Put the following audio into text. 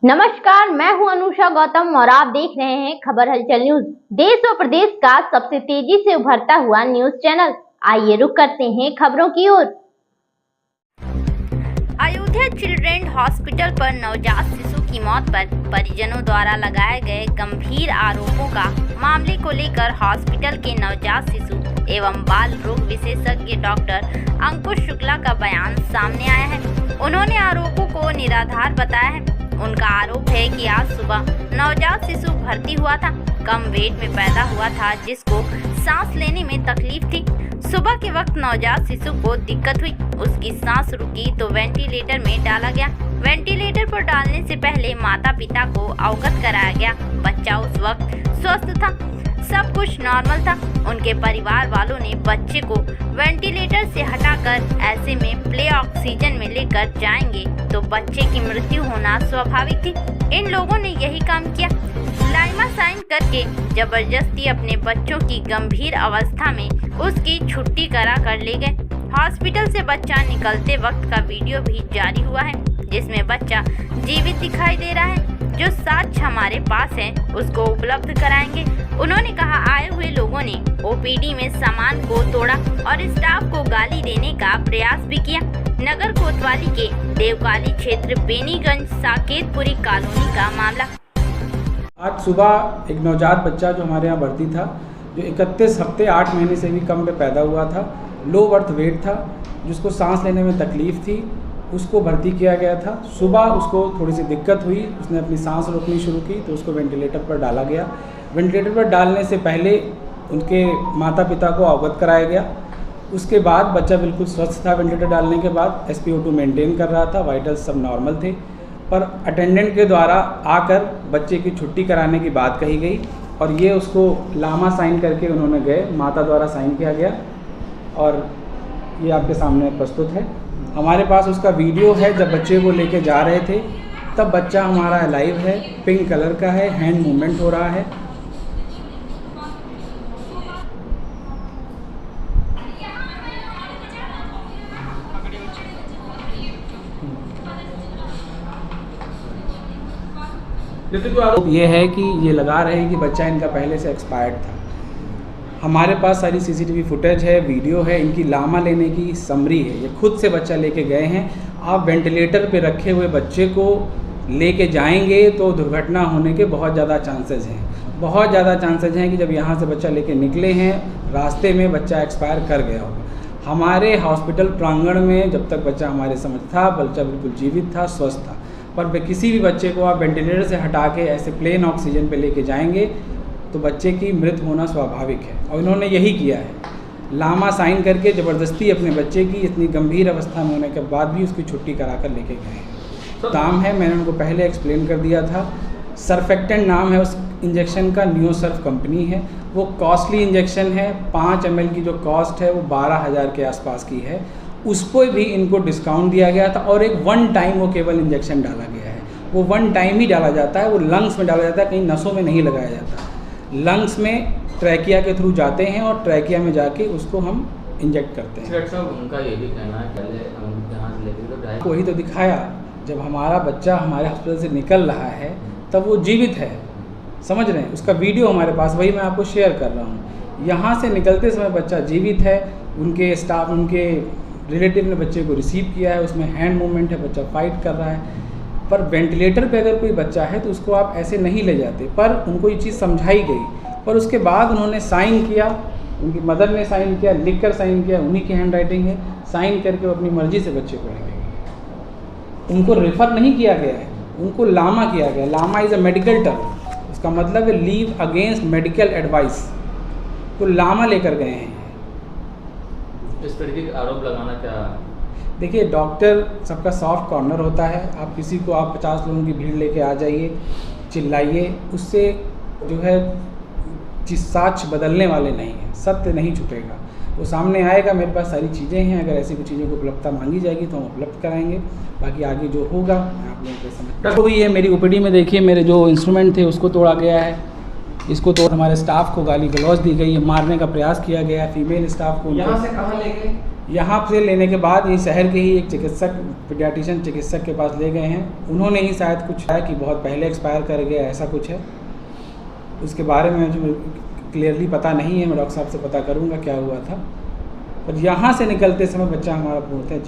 नमस्कार, मैं हूं अनुषा गौतम और आप देख रहे हैं खबर हलचल न्यूज। देश और प्रदेश का सबसे तेजी से उभरता हुआ न्यूज चैनल। आइए रुक करते हैं खबरों की ओर। अयोध्या चिल्ड्रेन हॉस्पिटल पर नवजात शिशु की मौत पर परिजनों द्वारा लगाए गए गंभीर आरोपों का मामले को लेकर हॉस्पिटल के नवजात शिशु एवं बाल रोग विशेषज्ञ डॉक्टर अंकुश शुक्ला का बयान सामने आया है। उन्होंने आरोपों को निराधार बताया है। उनका आरोप है कि आज सुबह नवजात शिशु भर्ती हुआ था, कम वेट में पैदा हुआ था, जिसको सांस लेने में तकलीफ थी। सुबह के वक्त नवजात शिशु को दिक्कत हुई, उसकी सांस रुकी तो वेंटिलेटर में डाला गया। वेंटिलेटर पर डालने से पहले माता पिता को अवगत कराया गया। बच्चा उस वक्त स्वस्थ था, सब कुछ नॉर्मल था। उनके परिवार वालों ने बच्चे को वेंटिलेटर से हटाकर ऐसे में प्ले ऑक्सीजन में लेकर जाएंगे तो बच्चे की मृत्यु होना स्वाभाविक थी। इन लोगों ने यही काम किया। लाइमा साइन करके जबरदस्ती अपने बच्चों की गंभीर अवस्था में उसकी छुट्टी करा कर ले गए। हॉस्पिटल से बच्चा निकलते वक्त का वीडियो भी जारी हुआ है, जिसमें बच्चा जीवित दिखाई दे रहा है। जो साक्ष्य हमारे पास है उसको उपलब्ध कराएंगे। उन्होंने कहा, आए हुए लोगों ने ओपीडी में सामान को तोड़ा और स्टाफ को गाली देने का प्रयास भी किया। नगर कोतवाली के देवकाली क्षेत्र बेनीगंज साकेतपुरी कॉलोनी का मामला। आज सुबह एक नवजात बच्चा जो हमारे यहाँ भर्ती था, जो 31 हफ्ते 8 महीने से भी कम में पैदा हुआ था, लो बर्थ वेट था, जिसको सांस लेने में तकलीफ़ थी, उसको भर्ती किया गया था। सुबह उसको थोड़ी सी दिक्कत हुई, उसने अपनी सांस रोकनी शुरू की तो उसको वेंटिलेटर पर डाला गया। वेंटिलेटर पर डालने से पहले उनके माता पिता को अवगत कराया गया। उसके बाद बच्चा बिल्कुल स्वस्थ था। वेंटिलेटर डालने के बाद SpO2 मेंटेन कर रहा था, वाइटल्स सब नॉर्मल थे। पर अटेंडेंट के द्वारा आकर बच्चे की छुट्टी कराने की बात कही गई और ये उसको लामा साइन करके उन्होंने गए, माता द्वारा साइन किया गया और ये आपके सामने प्रस्तुत है। हमारे पास उसका वीडियो है, जब बच्चे को लेके जा रहे थे तब बच्चा हमारा लाइव है, पिंक कलर का है, हैंड मूवमेंट हो रहा है। आरोप ये है कि ये लगा रहे हैं कि बच्चा इनका पहले से एक्सपायर्ड था। हमारे पास सारी CCTV फुटेज है, वीडियो है, इनकी लामा लेने की समरी है। ये खुद से बच्चा लेके गए हैं। आप वेंटिलेटर पे रखे हुए बच्चे को लेके जाएंगे तो दुर्घटना होने के बहुत ज़्यादा चांसेस हैं। बहुत ज़्यादा चांसेस हैं कि जब यहाँ से बच्चा लेके निकले हैं, रास्ते में बच्चा एक्सपायर कर गया होगा। हमारे हॉस्पिटल प्रांगण में जब तक बच्चा हमारे समझ था, बच्चा बिल्कुल जीवित था, स्वस्थ था। पर किसी भी बच्चे को आप वेंटिलेटर से हटा के ऐसे प्लेन ऑक्सीजन पे लेके जाएंगे तो बच्चे की मृत्यु होना स्वाभाविक है। और इन्होंने यही किया है, लामा साइन करके ज़बरदस्ती अपने बच्चे की इतनी गंभीर अवस्था में होने के बाद भी उसकी छुट्टी कराकर लेके गए हैं। नाम है, मैंने उनको पहले एक्सप्लेन कर दिया था, सर्फेक्टेंट नाम है उस इंजेक्शन का, नियोसर्फ कंपनी है। वो कॉस्टली इंजेक्शन है, 5 ml की जो कॉस्ट है वो 12,000 के आसपास की है। उस पर भी इनको डिस्काउंट दिया गया था और एक 1 टाइम वो केवल इंजेक्शन डाला गया है। वो 1 टाइम ही डाला जाता है, वो लंग्स में डाला जाता है, कहीं नसों में नहीं लगाया जाता। लंग्स में ट्रैकिया के थ्रू जाते हैं और ट्रैकिया में जाके उसको हम इंजेक्ट करते हैं। उनका ये भी कहना है, पहले हम यहाँ से लेके वही तो दिखाया, जब हमारा बच्चा हमारे हॉस्पिटल से निकल रहा है तब वो जीवित है, समझ रहे हैं। उसका वीडियो हमारे पास, वही मैं आपको शेयर कर रहा हूँ। यहाँ से निकलते समय बच्चा जीवित है, उनके स्टाफ, उनके रिलेटिव ने बच्चे को रिसीव किया है, उसमें हैंड मूवमेंट है, बच्चा फाइट कर रहा है। पर वेंटिलेटर पे अगर कोई बच्चा है तो उसको आप ऐसे नहीं ले जाते। पर उनको ये चीज़ समझाई गई, पर उसके बाद उन्होंने साइन किया, उनकी मदर ने साइन किया, लिख कर साइन किया, उन्हीं की हैंड राइटिंग है, साइन करके वो अपनी मर्जी से बच्चे को लेके गए। उनको रेफ़र नहीं किया गया है, उनको लामा किया गया। LAMA is a medical term, उसका मतलब है लीव अगेंस्ट मेडिकल एडवाइस। तो लामा लेकर गए हैं। इस तरीके के आरोप लगाना क्या? देखिए, डॉक्टर सबका सॉफ्ट कॉर्नर होता है। आप किसी को, आप 50 लोगों की भीड़ लेके आ जाइए, चिल्लाइए, उससे जो है साक्ष्य बदलने वाले नहीं हैं, सत्य नहीं छुपेगा, वो सामने आएगा। मेरे पास सारी चीज़ें हैं, अगर ऐसी कुछ चीज़ों को उपलब्धता मांगी जाएगी तो हम उपलब्ध कराएंगे। बाकी आगे जो होगा मैं आप लोगों को समझ हुई है। मेरी OPD में देखिए, मेरे जो इंस्ट्रूमेंट थे उसको तोड़ा गया है, इसको हमारे स्टाफ को गाली गलौज दी गई है, मारने का प्रयास किया गया है, फीमेल स्टाफ को। यहाँ से कहाँ ले गए? यहाँ से लेने के बाद ये शहर के ही एक चिकित्सक, पीडियाट्रिशियन चिकित्सक के पास ले गए हैं। उन्होंने ही शायद कुछ है कि बहुत पहले एक्सपायर कर गया, ऐसा कुछ है। उसके बारे में मुझे क्लियरली पता नहीं है, मैं डॉक्टर साहब से पता करूँगा क्या हुआ था। पर यहाँ से निकलते समय बच्चा हमारा पूर्णतः